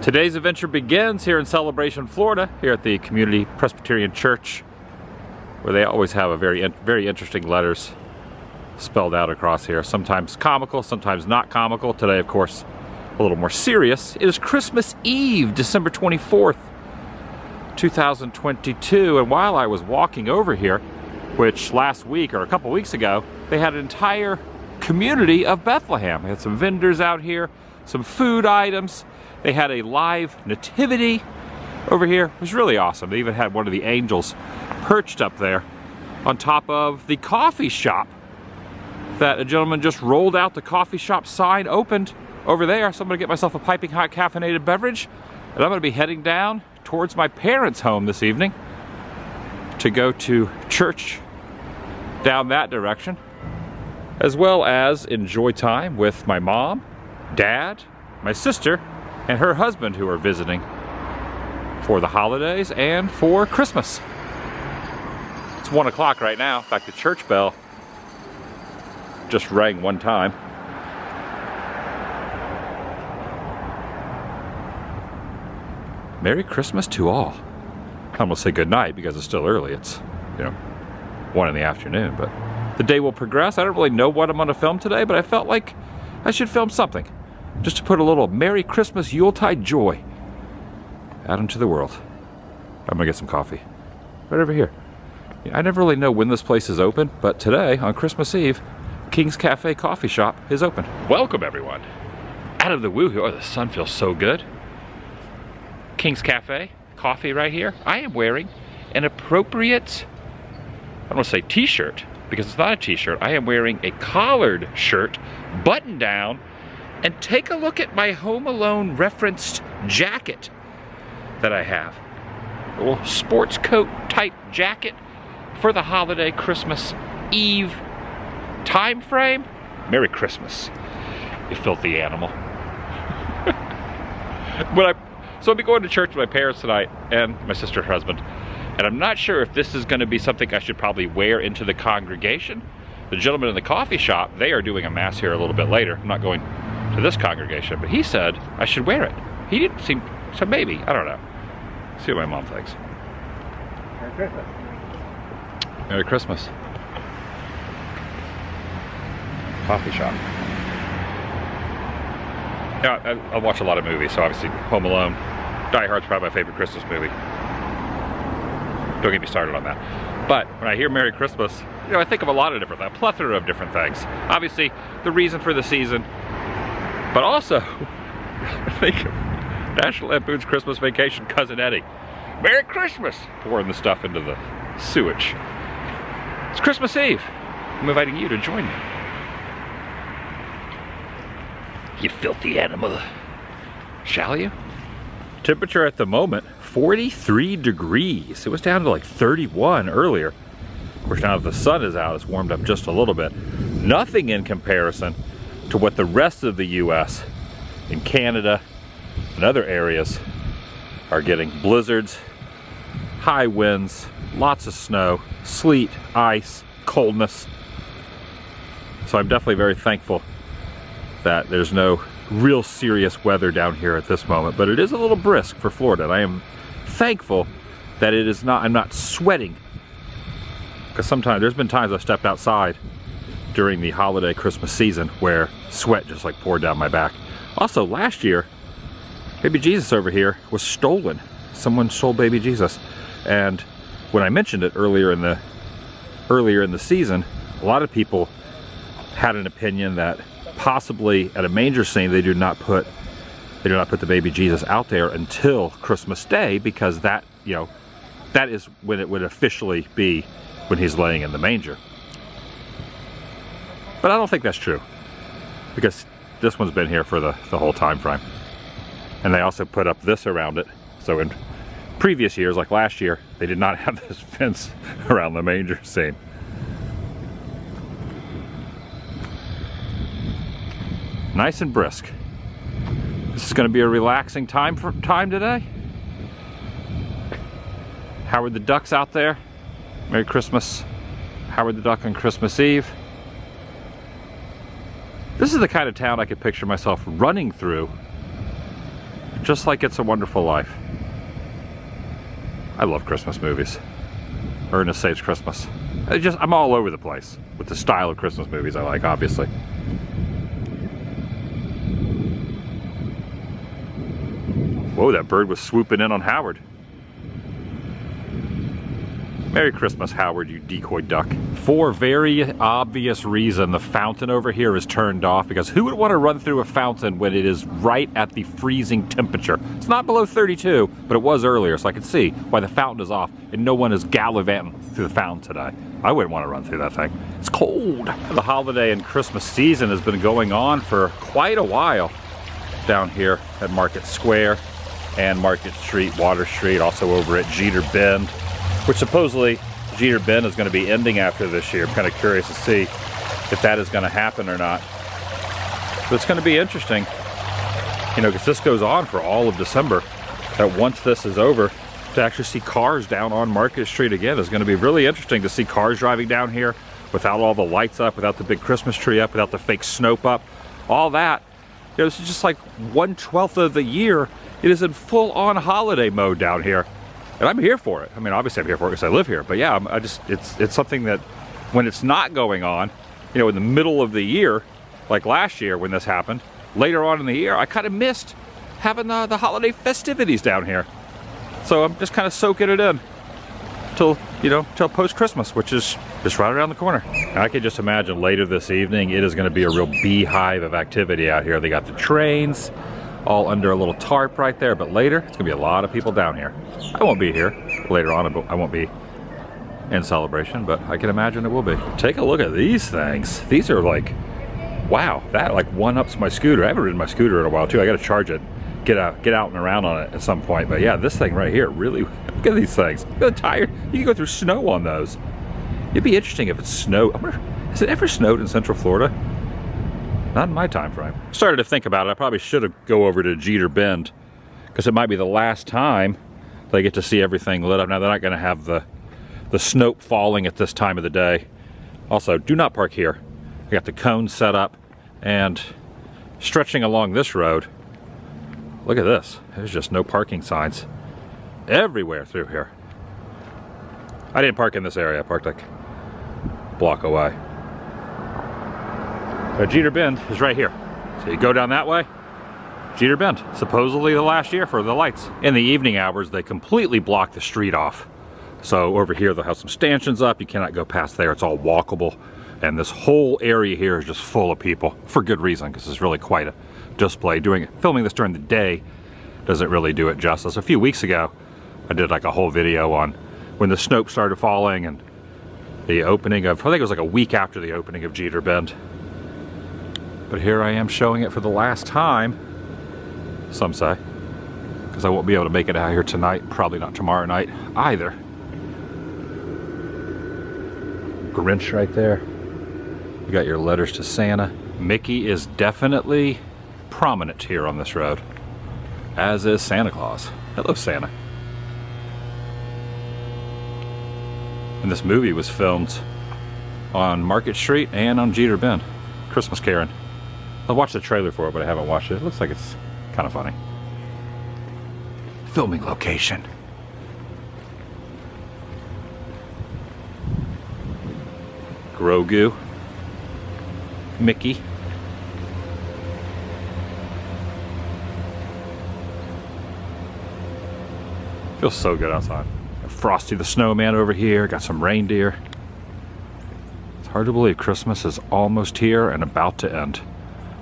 Today's adventure begins here in Celebration, Florida, here at the Community Presbyterian Church, where they always have a very interesting letters spelled out across here. Sometimes comical, sometimes not comical. Today, of course, a little more serious. It is Christmas Eve, December 24th, 2022. And while I was walking over here, which last week or a couple weeks ago, they had an entire community of Bethlehem. They had some vendors out here, some food items. They had a live nativity over here. It was really awesome. They even had one of the angels perched up there on top of the coffee shop that a gentleman just rolled out. The coffee shop sign opened over there. So I'm gonna get myself a piping hot caffeinated beverage, and I'm gonna be heading down towards my parents' home this evening to go to church down that direction, as well as enjoy time with my mom, dad, my sister, and her husband, who are visiting for the holidays and for Christmas. It's 1 o'clock right now. In fact, the church bell just rang one time. Merry Christmas to all. I'm gonna say good night because it's still early. It's, 1 in the afternoon, but the day will progress. I don't really know what I'm gonna film today, but I felt like I should film something, just to put a little Merry Christmas Yuletide joy out into the world. I'm gonna get some coffee right over here. I never really know when this place is open, but today, on Christmas Eve, King's Cafe Coffee Shop is open. Welcome, everyone. Out of the woo here. Oh, the sun feels so good. King's Cafe coffee right here. I am wearing an appropriate, I don't want to say t-shirt, because it's not a t-shirt. I am wearing a collared shirt, button down, and take a look at my Home Alone referenced jacket that I have. A little sports coat type jacket for the holiday Christmas Eve time frame. Merry Christmas, you filthy animal. So I'll be going to church with my parents tonight and my sister and husband, and I'm not sure if this is going to be something I should probably wear into the congregation. The gentleman in the coffee shop, they are doing a mass here a little bit later. I'm not going to this congregation, but he said I should wear it. He didn't seem, so maybe, I don't know. See what my mom thinks. Merry Christmas. Merry Christmas. Coffee shop. Yeah, I watch a lot of movies, so obviously Home Alone. Die Hard's probably my favorite Christmas movie. Don't get me started on that. But when I hear Merry Christmas, I think of a lot of different things, a plethora of different things. Obviously, the reason for the season, but also, I think of National Lampoon's Christmas Vacation, Cousin Eddie. Merry Christmas! Pouring the stuff into the sewage. It's Christmas Eve. I'm inviting you to join me. You filthy animal. Shall you? Temperature at the moment, 43 degrees. It was down to like 31 earlier. Of course, now that the sun is out, it's warmed up just a little bit. Nothing in comparison to what the rest of the US and Canada and other areas are getting. Blizzards, high winds, lots of snow, sleet, ice, coldness. So I'm definitely very thankful that there's no real serious weather down here at this moment, but it is a little brisk for Florida, and I am thankful that it is not, I'm not sweating, because sometimes, there's been times I've stepped outside during the holiday Christmas season where sweat just like poured down my back. Also, last year, baby Jesus over here was stolen. Someone stole baby Jesus, and when I mentioned it earlier in the season, a lot of people had an opinion that possibly at a manger scene they do not put the baby Jesus out there until Christmas Day, because that that is when it would officially be when he's laying in the manger. But I don't think that's true, because this one's been here for the whole time frame, and they also put up this around it. So in previous years, like last year, they did not have this fence around the manger scene. Nice and brisk. This is going to be a relaxing time today. Howard the Duck's out there. Merry Christmas, Howard the Duck on Christmas Eve. This is the kind of town I could picture myself running through just like It's a Wonderful Life. I love Christmas movies. Ernest Saves Christmas. I'm all over the place with the style of Christmas movies I like, obviously. Whoa, that bird was swooping in on Howard. Merry Christmas, Howard, you decoy duck. For very obvious reason, the fountain over here is turned off, because who would want to run through a fountain when it is right at the freezing temperature? It's not below 32, but it was earlier, so I can see why the fountain is off and no one is gallivanting through the fountain today. I wouldn't want to run through that thing. It's cold. The holiday and Christmas season has been going on for quite a while down here at Market Square and Market Street, Water Street, also over at Jeter Bend, which supposedly Jeter Bend is going to be ending after this year. I'm kind of curious to see if that is going to happen or not. But it's going to be interesting, you know, because this goes on for all of December, that once this is over, to actually see cars down on Market Street again is going to be really interesting, to see cars driving down here without all the lights up, without the big Christmas tree up, without the fake snow up, all that. You know, this is just like 1/12 of the year. It is in full-on holiday mode down here. And I'm here for it. I mean, obviously I'm here for it because I live here. But yeah, it's something that when it's not going on, you know, in the middle of the year, like last year when this happened, later on in the year, I kind of missed having the holiday festivities down here. So I'm just kind of soaking it in till post-Christmas, which is just right around the corner. And I can just imagine later this evening, it is going to be a real beehive of activity out here. They got the trains all under a little tarp right there, but later it's gonna be a lot of people down here. I won't be here later on. I won't be in celebration, but I can imagine it will be. Take a look at these things. These are like, wow, that like one-ups my scooter. I haven't ridden my scooter in a while too. I gotta charge it, get out and around on it at some point. But yeah, this thing right here, really, look at these things. Look at the tire. You can go through snow on those. It'd be interesting if it snowed. Has it ever snowed in Central Florida? Not in my time frame. Started to think about it. I probably should have go over to Jeter Bend, because it might be the last time they get to see everything lit up. Now they're not going to have the snow falling at this time of the day. Also, do not park here. I got the cones set up, and stretching along this road, look at this. There's just no parking signs everywhere through here. I didn't park in this area. I parked like a block away. Jeter Bend is right here. So you go down that way, Jeter Bend. Supposedly the last year for the lights. In the evening hours, they completely block the street off. So over here, they'll have some stanchions up. You cannot go past there. It's all walkable. And this whole area here is just full of people, for good reason, because it's really quite a display. Filming this during the day doesn't really do it justice. A few weeks ago, I did like a whole video on when the snow started falling and the opening of, I think it was like a week after the opening of Jeter Bend. But here I am showing it for the last time, some say, because I won't be able to make it out here tonight, probably not tomorrow night either. Grinch right there. You got your letters to Santa. Mickey is definitely prominent here on this road, as is Santa Claus. Hello, Santa. And this movie was filmed on Market Street and on Jeter Bend. Christmas Karen. I watched the trailer for it, but I haven't watched it. It looks like it's kind of funny. Filming location. Grogu. Mickey. Feels so good outside. Got Frosty the Snowman over here. Got some reindeer. It's hard to believe Christmas is almost here and about to end.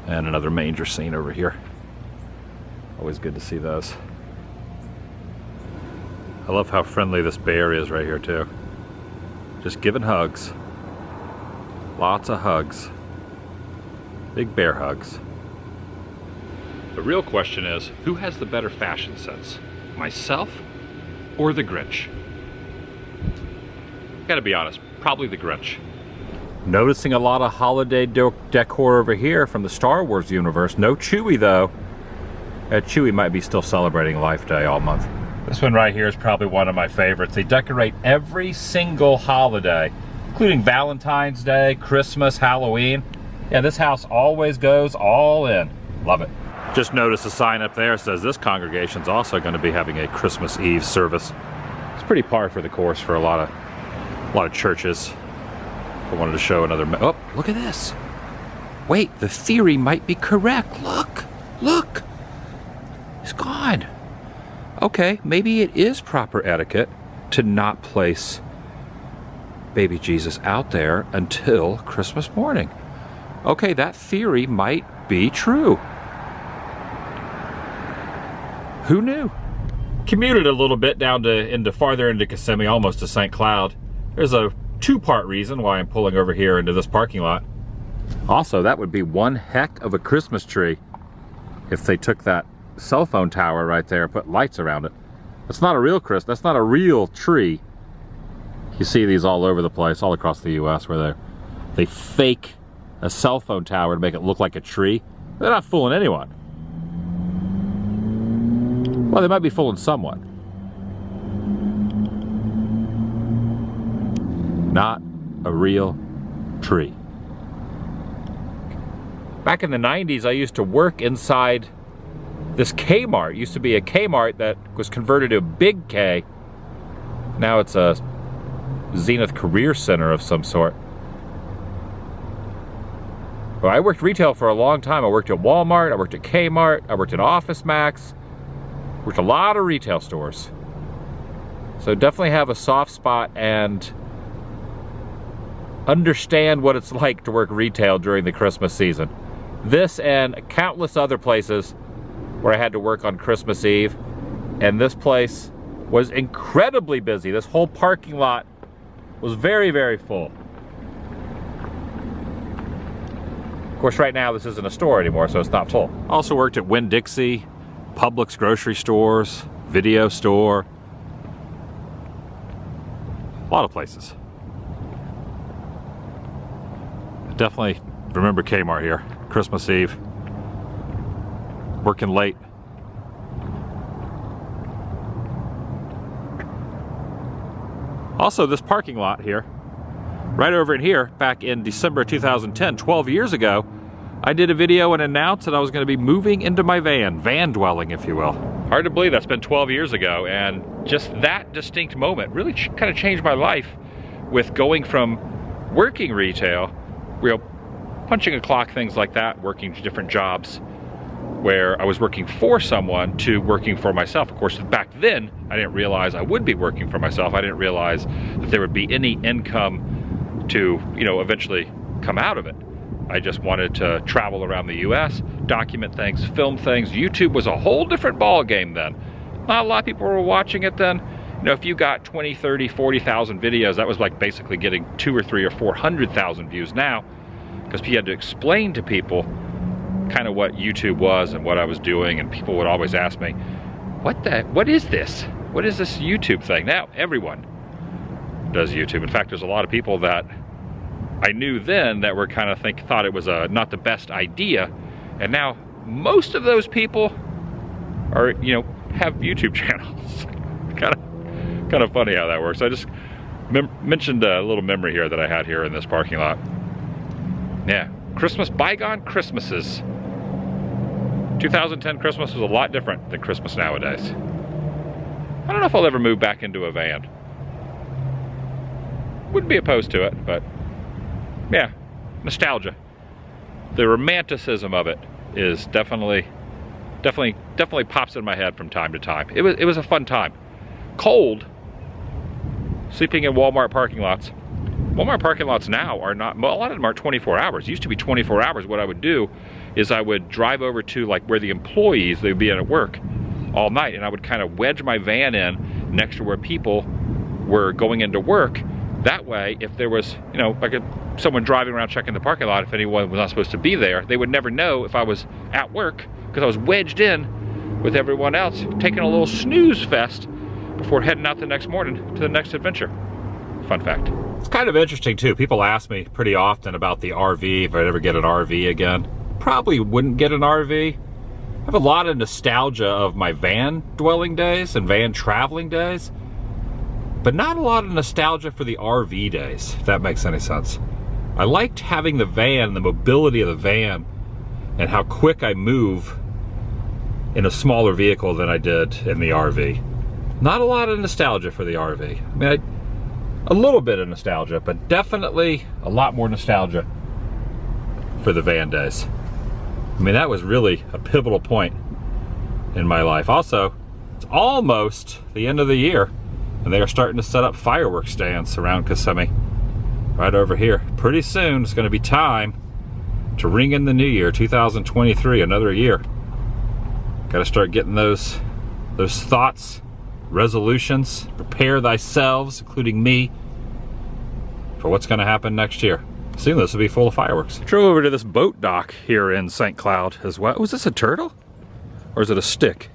And another manger scene over here. Always good to see those. I love how friendly this bear is right here too. Just giving hugs. Lots of hugs. Big bear hugs. The real question is, who has the better fashion sense? Myself or the Grinch? Gotta be honest, probably the Grinch. Noticing a lot of holiday decor over here from the Star Wars universe. No Chewie though. Chewie might be still celebrating Life Day all month. This one right here is probably one of my favorites. They decorate every single holiday, including Valentine's Day, Christmas, Halloween. Yeah, this house always goes all in. Love it. Just noticed a sign up there that says this congregation's also going to be having a Christmas Eve service. It's pretty par for the course for a lot of churches. I wanted to show another. Oh, look at this! Wait, the theory might be correct. Look! He's gone. Okay, maybe it is proper etiquette to not place baby Jesus out there until Christmas morning. Okay, that theory might be true. Who knew? Commuted a little bit down to farther into Kissimmee, almost to St. Cloud. There's a two-part reason why I'm pulling over here into this parking lot. Also, that would be one heck of a Christmas tree if they took that cell phone tower right there and put lights around it. That's not a real that's not a real tree. You see these all over the place, all across the US, where they fake a cell phone tower to make it look like a tree. They're not fooling anyone. Well, they might be fooling someone. Not a real tree. Back in the 90s, I used to work inside this Kmart. It used to be a Kmart that was converted to a big K. Now it's a Zenith Career Center of some sort. Well, I worked retail for a long time. I worked at Walmart, I worked at Kmart, I worked at Office Max. Worked a lot of retail stores. So definitely have a soft spot and understand what it's like to work retail during the Christmas season. This and countless other places where I had to work on Christmas Eve. And this place was incredibly busy. This whole parking lot was very, very full. Of course, right now this isn't a store anymore, so it's not full. Also worked at Winn-Dixie, Publix grocery stores, video store, a lot of places. Definitely remember Kmart here, Christmas Eve, working late. Also, this parking lot here, right over in here, back in December 2010, 12 years ago, I did a video and announced that I was going to be moving into my van dwelling, if you will. Hard to believe that's been 12 years ago, and just that distinct moment really kind of changed my life with going from working retail, punching a clock, things like that, working different jobs where I was working for someone to working for myself. Of course, back then, I didn't realize I would be working for myself. I didn't realize that there would be any income to, eventually come out of it. I just wanted to travel around the US, document things, film things. YouTube was a whole different ball game then. Not a lot of people were watching it then. If you got 20, 30, 40,000 videos, that was like basically getting 200 or 300 or 400,000 views now, because you had to explain to people kind of what YouTube was and what I was doing, and people would always ask me, what is this? What is this YouTube thing? Now everyone does YouTube. In fact, there's a lot of people that I knew then that were kind of thought it was not the best idea, and now most of those people are have YouTube channels. kind of funny how that works. I just mentioned a little memory here that I had here in this parking lot. Yeah, bygone Christmases. 2010 Christmas was a lot different than Christmas nowadays. I don't know if I'll ever move back into a van. Wouldn't be opposed to it, but yeah, nostalgia. The romanticism of it is definitely pops in my head from time to time. It was a fun time. Cold, sleeping in Walmart parking lots. Walmart parking lots now are not, a lot of them are 24 hours. It used to be 24 hours. What I would do is I would drive over to like where the employees, they'd be at work all night, and I would kind of wedge my van in next to where people were going into work. That way, if there was, someone driving around checking the parking lot, if anyone was not supposed to be there, they would never know if I was at work, because I was wedged in with everyone else, taking a little snooze fest before heading out the next morning to the next adventure. Fun fact. It's kind of interesting too. People ask me pretty often about the RV, if I'd ever get an RV again. Probably wouldn't get an RV. I have a lot of nostalgia of my van dwelling days and van traveling days, but not a lot of nostalgia for the RV days, if that makes any sense. I liked having the van, the mobility of the van, and how quick I move in a smaller vehicle than I did in the RV. Not a lot of nostalgia for the RV. I mean, a little bit of nostalgia, but definitely a lot more nostalgia for the van days. I mean, that was really a pivotal point in my life. Also, it's almost the end of the year, and they are starting to set up fireworks stands around Kissimmee, right over here. Pretty soon, it's going to be time to ring in the new year, 2023, another year. Got to start getting those thoughts, resolutions, prepare thyself, including me, for what's going to happen next year. Soon this will be full of fireworks. Drove over to this boat dock here in St. Cloud as well. Was this a turtle? Or is it a stick?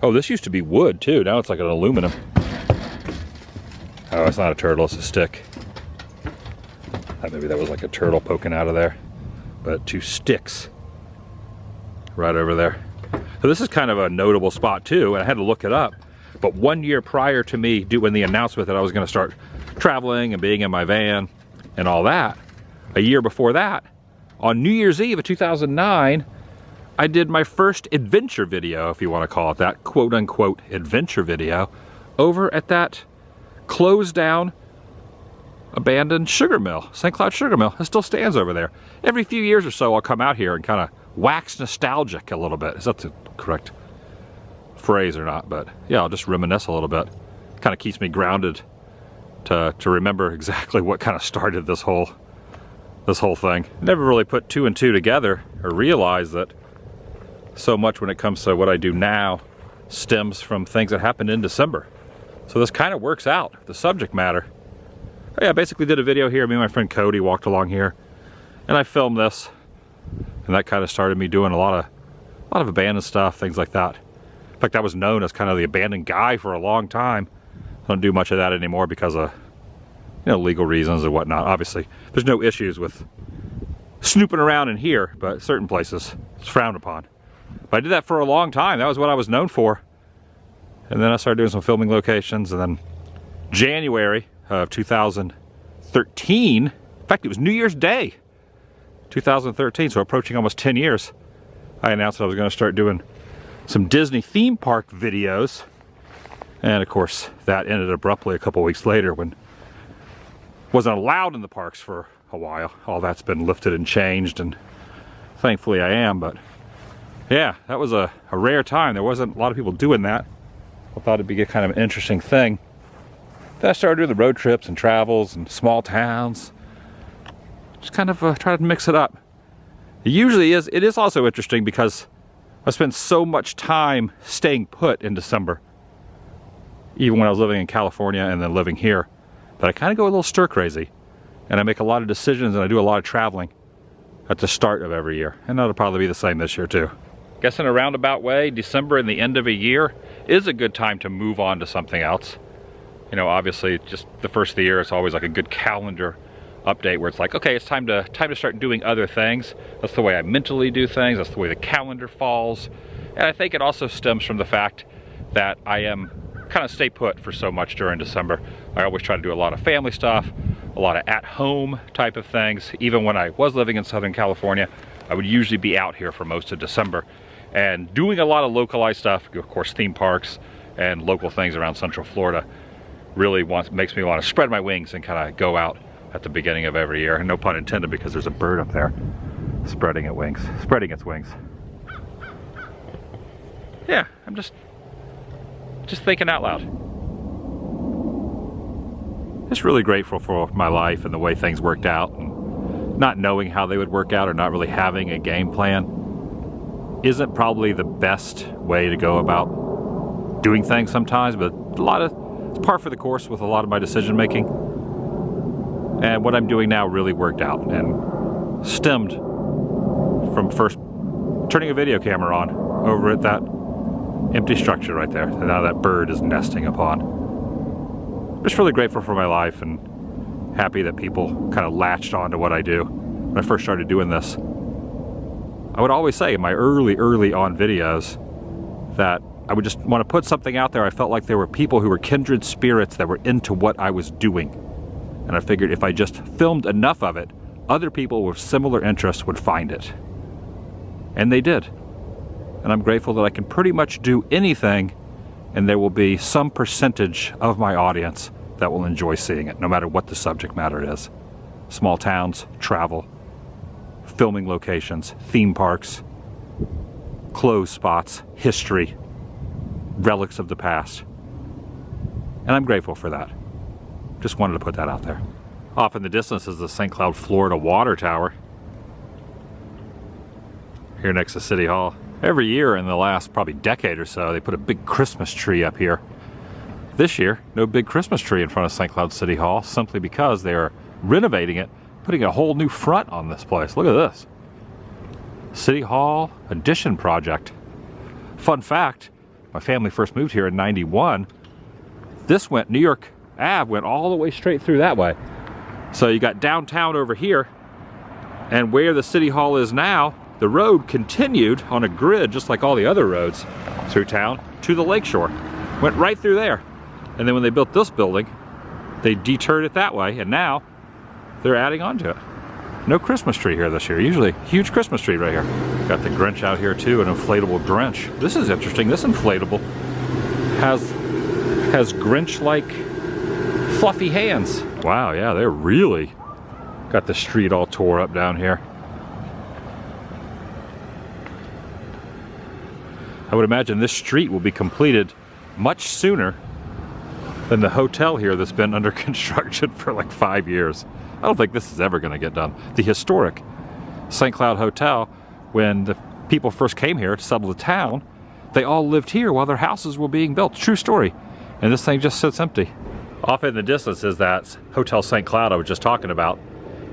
Oh, this used to be wood too. Now it's like an aluminum. Oh, it's not a turtle, it's a stick. Maybe that was like a turtle poking out of there. But two sticks right over there. So this is kind of a notable spot too, and I had to look it up. But 1 year prior to me doing the announcement that I was going to start traveling and being in my van and all that, a year before that, on New Year's Eve of 2009, I did my first adventure video, if you want to call it that, quote unquote adventure video, over at that closed down, abandoned sugar mill, St. Cloud Sugar Mill. It still stands over there. Every few years or so, I'll come out here and kind of wax nostalgic a little bit. Is that the correct phrase or not? But yeah, I'll just reminisce a little bit. Kind of keeps me grounded to remember exactly what kind of started this whole thing. Never really put two and two together or realize that so much when it comes to what I do now stems from things that happened in December. So this kind of works out, the subject matter. Oh, yeah, I basically did a video here. Me and my friend Cody walked along here, and I filmed this, and that kind of started me doing a lot of abandoned stuff, things like that. In fact, I was known as kind of the abandoned guy for a long time. I don't do much of that anymore because of, you know, legal reasons and whatnot. Obviously, there's no issues with snooping around in here, but certain places it's frowned upon. But I did that for a long time. That was what I was known for. And then I started doing some filming locations, and then January of 2013, in fact, it was New Year's Day, 2013, so approaching almost 10 years, I announced that I was going to start doing some Disney theme park videos. And of course, that ended abruptly a couple weeks later when wasn't allowed in the parks for a while. All that's been lifted and changed, and thankfully I am. But yeah, that was a rare time. There wasn't a lot of people doing that. I thought it'd be kind of an interesting thing. Then I started doing the road trips and travels and small towns. Just kind of try to mix it up. It is also interesting because I spent so much time staying put in December, even when I was living in California and then living here, that I kind of go a little stir crazy, and I make a lot of decisions and I do a lot of traveling at the start of every year, and that'll probably be the same this year too. Guess in a roundabout way, December and the end of a year is a good time to move on to something else. You know, obviously, just the first of the year, it's always like a good calendar update where it's like, okay, it's time to start doing other things. That's the way I mentally do things. That's the way the calendar falls. And I think it also stems from the fact that I am kind of stay put for so much during December. I always try to do a lot of family stuff, a lot of at-home type of things. Even when I was living in Southern California, I would usually be out here for most of December and doing a lot of localized stuff. Of course, theme parks and local things around Central Florida really makes me want to spread my wings and kind of go out at the beginning of every year. And no pun intended, because there's a bird up there spreading its wings. Yeah, I'm just thinking out loud. Just really grateful for my life and the way things worked out, and not knowing how they would work out or not really having a game plan isn't probably the best way to go about doing things sometimes, but it's par for the course with a lot of my decision making. And what I'm doing now really worked out and stemmed from first turning a video camera on over at that empty structure right there that now that bird is nesting upon. I'm just really grateful for my life and happy that people kind of latched on to what I do. When I first started doing this, I would always say in my early on videos that I would just want to put something out there. I felt like there were people who were kindred spirits that were into what I was doing. And I figured if I just filmed enough of it, other people with similar interests would find it. And they did. and I'm grateful that I can pretty much do anything, and there will be some percentage of my audience that will enjoy seeing it, no matter what the subject matter is. Small towns, travel, filming locations, theme parks, closed spots, history, relics of the past. And I'm grateful for that. Just wanted to put that out there. Off in the distance is the St. Cloud, Florida water tower. Here next to City Hall. Every year in the last probably decade or so, they put a big Christmas tree up here. This year, no big Christmas tree in front of St. Cloud City Hall, simply because they are renovating it, putting a whole new front on this place. Look at this. City Hall addition project. Fun fact, my family first moved here in '91. This New York Ave went all the way straight through that way. So you got downtown over here, and where the City Hall is now, the road continued on a grid just like all the other roads through town to the lakeshore. Went right through there. And then when they built this building, they detoured it that way, and now they're adding on to it. No Christmas tree here this year. Usually huge Christmas tree right here. Got the Grinch out here too, an inflatable Grinch. This is interesting. This inflatable has Grinch-like fluffy hands. Wow, yeah, they're really got the street all tore up down here. I would imagine this street will be completed much sooner than the hotel here that's been under construction for like 5 years. I don't think this is ever going to get done. The historic St. Cloud Hotel, when the people first came here to settle the town, they all lived here while their houses were being built. True story. And this thing just sits empty. Off in the distance is that Hotel St. Cloud I was just talking about.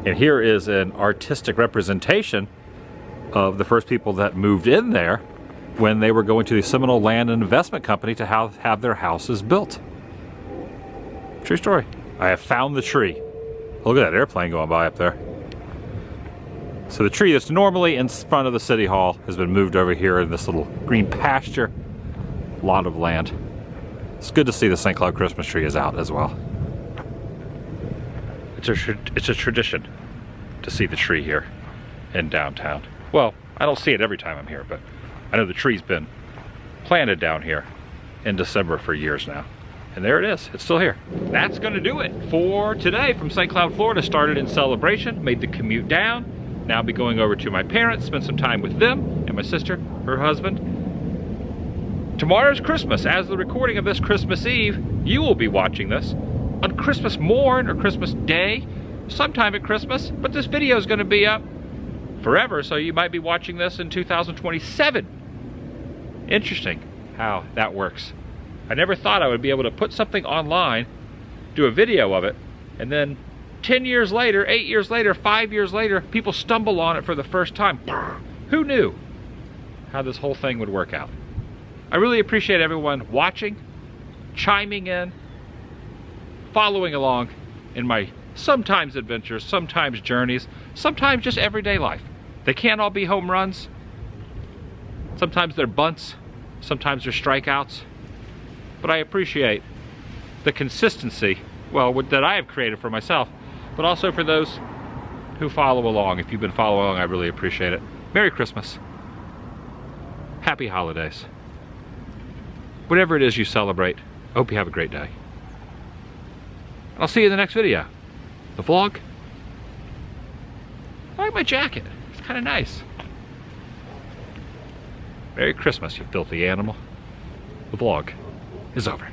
And here is an artistic representation of the first people that moved in there when they were going to the Seminole Land and Investment Company to have their houses built. True story. I have found the tree. Look at that airplane going by up there. So the tree that's normally in front of the City Hall has been moved over here in this little green pasture lot of land. It's good to see the St. Cloud Christmas tree is out as well. It's a tradition to see the tree here in downtown. Well, I don't see it every time I'm here, but I know the tree's been planted down here in December for years now. And there it is, it's still here. That's gonna do it for today from St. Cloud, Florida. Started in Celebration, made the commute down. Now I'll be going over to my parents, spend some time with them, and my sister, her husband. Tomorrow's Christmas. As the recording of this Christmas Eve, you will be watching this on Christmas morn or Christmas Day, sometime at Christmas, but this video is gonna be up forever, so you might be watching this in 2027. Interesting how that works. I never thought I would be able to put something online, do a video of it, and then 10 years later, 8 years later, 5 years later, people stumble on it for the first time. Who knew how this whole thing would work out? I really appreciate everyone watching, chiming in, following along in my sometimes adventures, sometimes journeys, sometimes just everyday life. They can't all be home runs. Sometimes they're bunts, sometimes they're strikeouts. But I appreciate the consistency, well, that I have created for myself, but also for those who follow along. If you've been following along, I really appreciate it. Merry Christmas. Happy holidays. Whatever it is you celebrate, I hope you have a great day. And I'll see you in the next video. The vlog. I like my jacket. It's kind of nice. Merry Christmas, you filthy animal. The vlog is over.